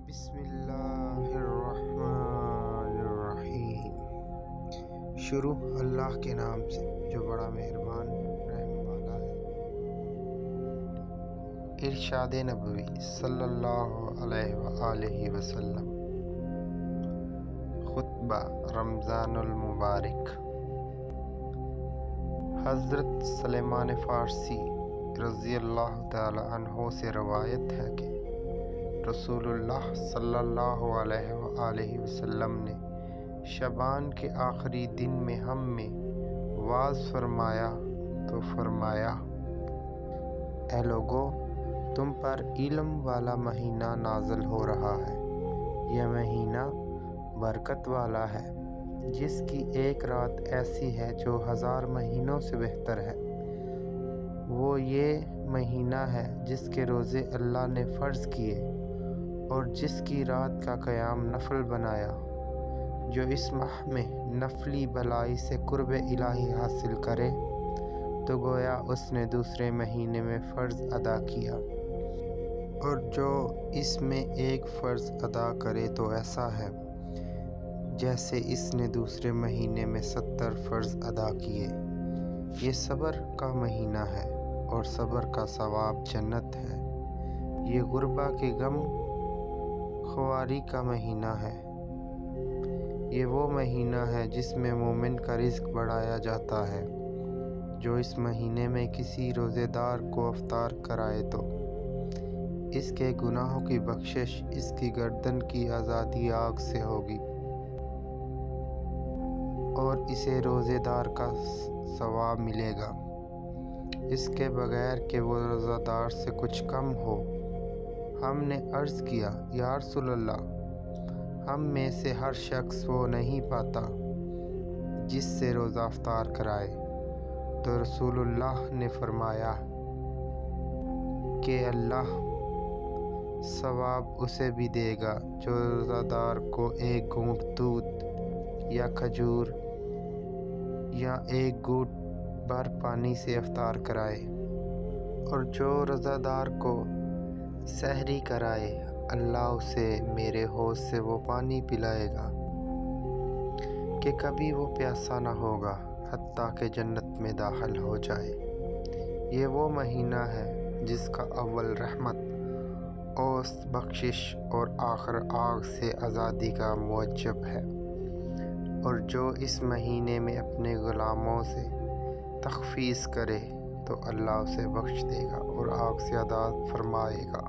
بسم اللہ الرحمن الرحیم۔ شروع اللہ کے نام سے جو بڑا مہربان رحم والا ہے۔ ارشاد نبوی صلی اللہ علیہ وآلہ وسلم۔ خطبہ رمضان المبارک۔ حضرت سلیمان فارسی رضی اللہ تعالی عنہ سے روایت ہے کہ رسول اللہ صلی اللہ علیہ وآلہ وسلم نے شعبان کے آخری دن میں ہم میں واعظ فرمایا تو فرمایا: اے لوگو، تم پر علم والا مہینہ نازل ہو رہا ہے۔ یہ مہینہ برکت والا ہے، جس کی ایک رات ایسی ہے جو 1000 مہینوں سے بہتر ہے۔ وہ یہ مہینہ ہے جس کے روزے اللہ نے فرض کیے اور جس کی رات کا قیام نفل بنایا۔ جو اس ماہ میں نفلی بھلائی سے قرب الہی حاصل کرے تو گویا اس نے دوسرے مہینے میں فرض ادا کیا، اور جو اس میں ایک فرض ادا کرے تو ایسا ہے جیسے اس نے دوسرے مہینے میں 70 فرض ادا کیے۔ یہ صبر کا مہینہ ہے اور صبر کا ثواب جنت ہے۔ یہ غربا کے غم خواری کا مہینہ ہے۔ یہ وہ مہینہ ہے جس میں مومن کا رزق بڑھایا جاتا ہے۔ جو اس مہینے میں کسی روزے دار کو افطار کرائے تو اس کے گناہوں کی بخشش اس کی گردن کی آزادی آگ سے ہوگی، اور اسے روزے دار کا ثواب ملے گا، اس کے بغیر کہ وہ روزہ دار سے کچھ کم ہو۔ ہم نے عرض کیا: یا رسول اللہ، ہم میں سے ہر شخص وہ نہیں پاتا جس سے روزہ افطار کرائے۔ تو رسول اللہ نے فرمایا کہ اللہ ثواب اسے بھی دے گا جو روزہ دار کو ایک گھونٹ دودھ یا کھجور یا ایک گھونٹ بھر پانی سے افطار کرائے، اور جو روزہ دار کو سحری کرائے اللہ اسے میرے حوض سے وہ پانی پلائے گا کہ کبھی وہ پیاسا نہ ہوگا حتیٰ کہ جنت میں داخل ہو جائے۔ یہ وہ مہینہ ہے جس کا اول رحمت، اوسط بخشش اور آخر آگ سے آزادی کا موجب ہے، اور جو اس مہینے میں اپنے غلاموں سے تخفیف کرے تو اللہ اسے بخش دے گا اور آگ سے آزاد فرمائے گا۔